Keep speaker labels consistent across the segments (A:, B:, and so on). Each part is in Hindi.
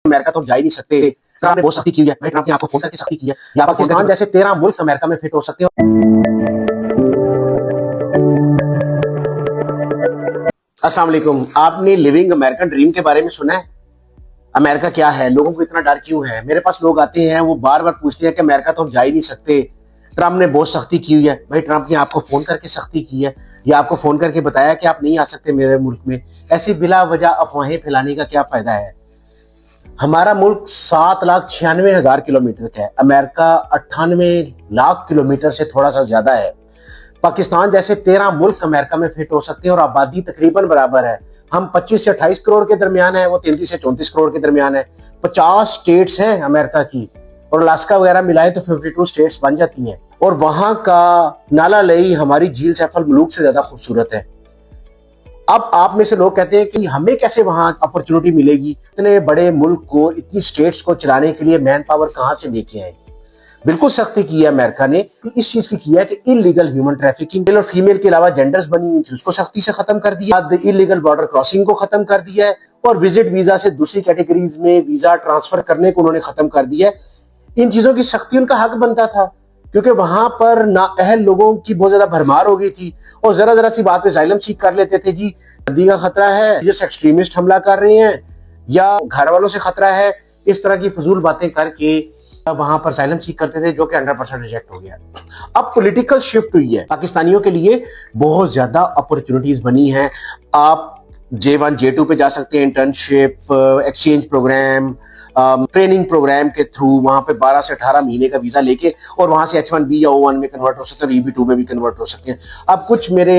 A: अमेरिका तो हम जा ही नहीं सकते। ट्रंप ने बहुत सख्ती की है भाई, ट्रंप ने आपको फोन करके सख्ती की है। या पाकिस्तान जैसे 13 मुल्क अमेरिका में फिट हो सकते हैं। अस्सलाम वालेकुम। आपने लिविंग अमेरिकन ड्रीम के बारे में सुना है? अमेरिका क्या है, लोगों को इतना डर क्यों है? मेरे पास लोग आते हैं, वो बार बार पूछते हैं कि अमेरिका तो हम जा ही नहीं सकते, ट्रंप ने बहुत सख्ती की हुई है। भाई ट्रंप ने आपको फोन करके सख्ती की है या आपको फोन करके बताया कि आप नहीं आ सकते मेरे मुल्क में? ऐसी बिला वजह अफवाहें फैलाने का क्या फायदा है? हमारा मुल्क 7,96,000 किलोमीटर का है, अमेरिका 98 लाख किलोमीटर से थोड़ा सा ज्यादा है। पाकिस्तान जैसे 13 मुल्क अमेरिका में फिट हो सकते हैं और आबादी तकरीबन बराबर है। हम 25 से 28 करोड़ के दरमियान है, वो 33 से 34 करोड़ के दरमियान है। 50 स्टेट्स हैं अमेरिका की, और अलास्का वगैरह मिलाए तो 52 स्टेट्स बन जाती हैं। और वहां का नाला लई हमारी झील सैफल मलूक से ज्यादा खूबसूरत है। अब आप में से लोग कहते हैं कि हमें कैसे वहां अपॉर्चुनिटी मिलेगी? इतने बड़े मुल्क को, इतनी स्टेट्स को चलाने के लिए मैन पावर कहां से लेके आए? बिल्कुल सख्ती की है अमेरिका ने, इस चीज की किया कि इलीगल ह्यूमन ट्रैफिकिंग, मेल और फीमेल के अलावा जेंडर्स बनी हुई थी उसको सख्ती से खत्म कर दिया, इलीगल बॉर्डर क्रॉसिंग को खत्म कर दिया है, और विजिट वीजा से दूसरी कैटेगरीज में वीजा ट्रांसफर करने को उन्होंने खत्म कर दिया है। इन चीजों की सख्ती उनका हक बनता था, क्योंकि वहां पर नाअहल लोगों की बहुत ज्यादा भरमार हो गई थी और जरा जरा सी बात पे जाइलम सीख कर लेते थे। जी नदी का खतरा है, जैसे एक्सट्रीमिस्ट हमला कर रहे हैं, या घर वालों से खतरा है, इस तरह की फजूल बातें करके वहां पर साइलम सीख करते थे, जो कि 100% रिजेक्ट हो गया। अब पॉलिटिकल शिफ्ट हुई है, पाकिस्तानियों के लिए बहुत ज्यादा अपॉर्चुनिटीज बनी हैं। आप J1 J2 पे जा सकते हैं, internship, exchange programme, training programme के थ्रू वहां पे 12 से 18 महीने का वीजा लेके, और वहां से H1B या O1 में कन्वर्ट हो सकते हैं, EB2 में भी कन्वर्ट हो सकते हैं। अब कुछ मेरे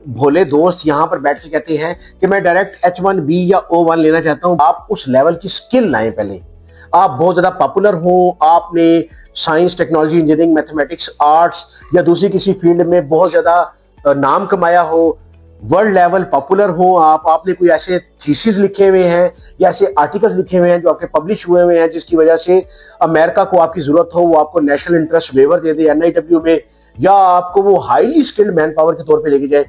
A: भोले दोस्त यहाँ पर बैठ के कहते हैं कि मैं डायरेक्ट H1B या O1 लेना चाहता हूँ। आप उस लेवल की स्किल लाएं, पहले आप बहुत ज्यादा पॉपुलर हो, आपने science, technology, engineering, mathematics, arts या दूसरी किसी फील्ड में बहुत ज्यादा नाम कमाया हो, वर्ल्ड लेवल पॉपुलर हो, आपने कोई ऐसे थीसिस लिखे हुए हैं या ऐसे आर्टिकल्स लिखे हुए हैं जो आपके पब्लिश हुए हुए हैं, जिसकी वजह से अमेरिका को आपकी जरूरत हो, वो आपको नेशनल इंटरेस्ट वेवर दे दे NIW में, या आपको वो हाईली स्किल्ड मैन पावर के तौर पे लेके जाए।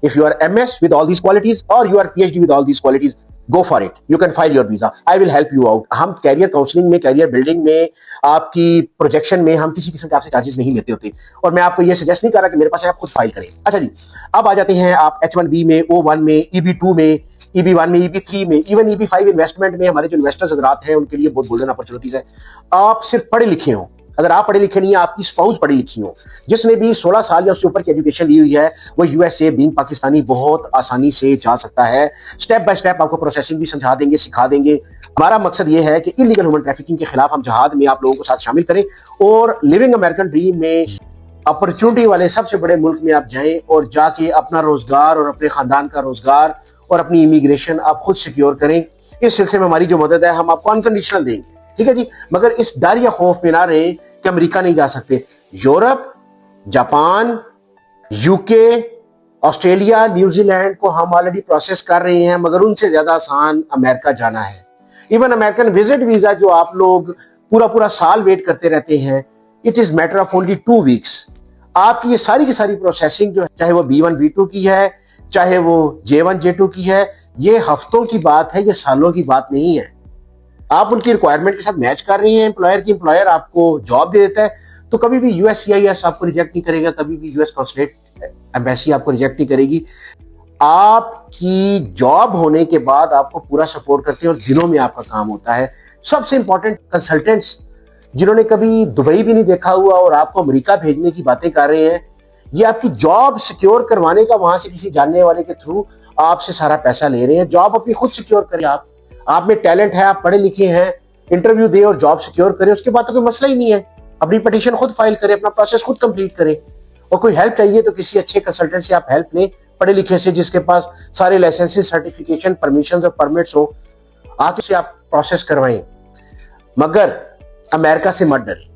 A: If you are MS with all these qualities or you are PhD with all these qualities, go for it. You can file your visa. I will help you out. हम कैरियर काउंसलिंग में, कैरियर बिल्डिंग में, आपकी प्रोजेक्शन में हम किसी किस्म के आपसे चार्जेस नहीं लेते होते, और मैं आपको ये सजेस्ट नहीं कर रहा कि मेरे पास आप खुद फाइल करें। अच्छा जी, अब आ जाते हैं आप H1B में, O1 में, EB2 में, EB1 में, EB3 में, इवन EB5 इन्वेस्टमेंट में हमारे जो इन्वेस्टर्स हजरात हैं उनके लिए बहुत गोल्डन अपॉर्चुनिटीज है। आप सिर्फ पढ़े लिखे हो, अगर आप पढ़े लिखे नहीं है, आपकी स्पाउस पढ़ी लिखी हो, जिसने भी 16 साल या उससे ऊपर की एजुकेशन ली हुई है, वो USA बीइंग पाकिस्तानी बहुत आसानी से जा सकता है। स्टेप बाय स्टेप आपको प्रोसेसिंग भी समझा देंगे, सिखा देंगे। हमारा मकसद ये है कि इलीगल ह्यूमन ट्रैफिकिंग के खिलाफ हम जहाद में आप लोगों को साथ शामिल करें, और लिविंग अमेरिकन ड्रीम में अपॉर्चुनिटी वाले सबसे बड़े मुल्क में आप जाएं और जाके अपना रोजगार और अपने खानदान का रोजगार और अपनी इमिग्रेशन आप खुद सिक्योर करें। इस सिलसिले में हमारी जो मदद है हम आपको अनकंडीशनल देंगे, ठीक है जी। मगर इस डर या खौफ में ना रहे कि अमेरिका नहीं जा सकते। Europe, Japan, UK, Australia, New Zealand को हम ऑलरेडी प्रोसेस कर रहे हैं, मगर उनसे ज्यादा आसान अमेरिका जाना है। इवन अमेरिकन विजिट वीजा जो आप लोग पूरा पूरा साल वेट करते रहते हैं, it is matter of only 2 weeks. आपकी ये सारी की सारी प्रोसेसिंग जो है, चाहे वो B1 B2 की है, चाहे वो J1 J2 की है, ये हफ्तों की बात है, ये सालों की बात नहीं है। आप उनकी रिक्वायरमेंट के साथ मैच कर रही हैं, एम्प्लॉयर की, एम्प्लॉयर आपको जॉब दे देता है, तो कभी भी USCIS आपको रिजेक्ट नहीं करेगा, कभी भी US कॉन्सुलेट एम्बेसी आपको रिजेक्ट नहीं करेगी। आपकी जॉब होने के बाद आपको पूरा सपोर्ट करते हैं और दिनों में आपका काम होता है। सबसे इंपॉर्टेंट, कंसल्टेंट्स जिन्होंने कभी दुबई भी नहीं देखा हुआ और आपको अमेरिका भेजने की बातें कर रहे हैं, ये आपकी जॉब सिक्योर करवाने का, वहां से किसी जानने वाले के थ्रू आपसे सारा पैसा ले रहे हैं। जॉब अपनी खुद सिक्योर करें। आप में टैलेंट है, आप पढ़े लिखे हैं, इंटरव्यू दे और जॉब सिक्योर करें, उसके बाद तो कोई मसला ही नहीं है। अपनी पिटीशन खुद फाइल करें, अपना प्रोसेस खुद कंप्लीट करें, और कोई हेल्प चाहिए तो किसी अच्छे कंसल्टेंट से आप हेल्प लें, पढ़े लिखे से, जिसके पास सारे लाइसेंसेस, सर्टिफिकेशन, परमिशन और परमिट्स हो, आके से आप प्रोसेस करवाएं। मगर अमेरिका से मत डरें,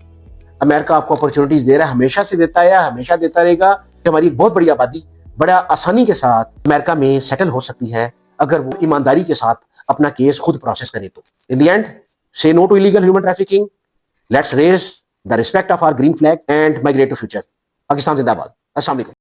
A: अमेरिका आपको अपॉर्चुनिटीज दे रहा है, हमेशा से देता है, हमेशा देता रहेगा। हमारी एक बहुत बड़ी आबादी बड़ा आसानी के साथ अमेरिका में सेटल हो सकती है, अगर वो ईमानदारी के साथ अपना केस खुद प्रोसेस करे तो। In the end, say no to illegal human trafficking, let's raise the respect of our green flag and migrate to future. Pakistan जिंदाबाद। अस्सलाम वालेकुम।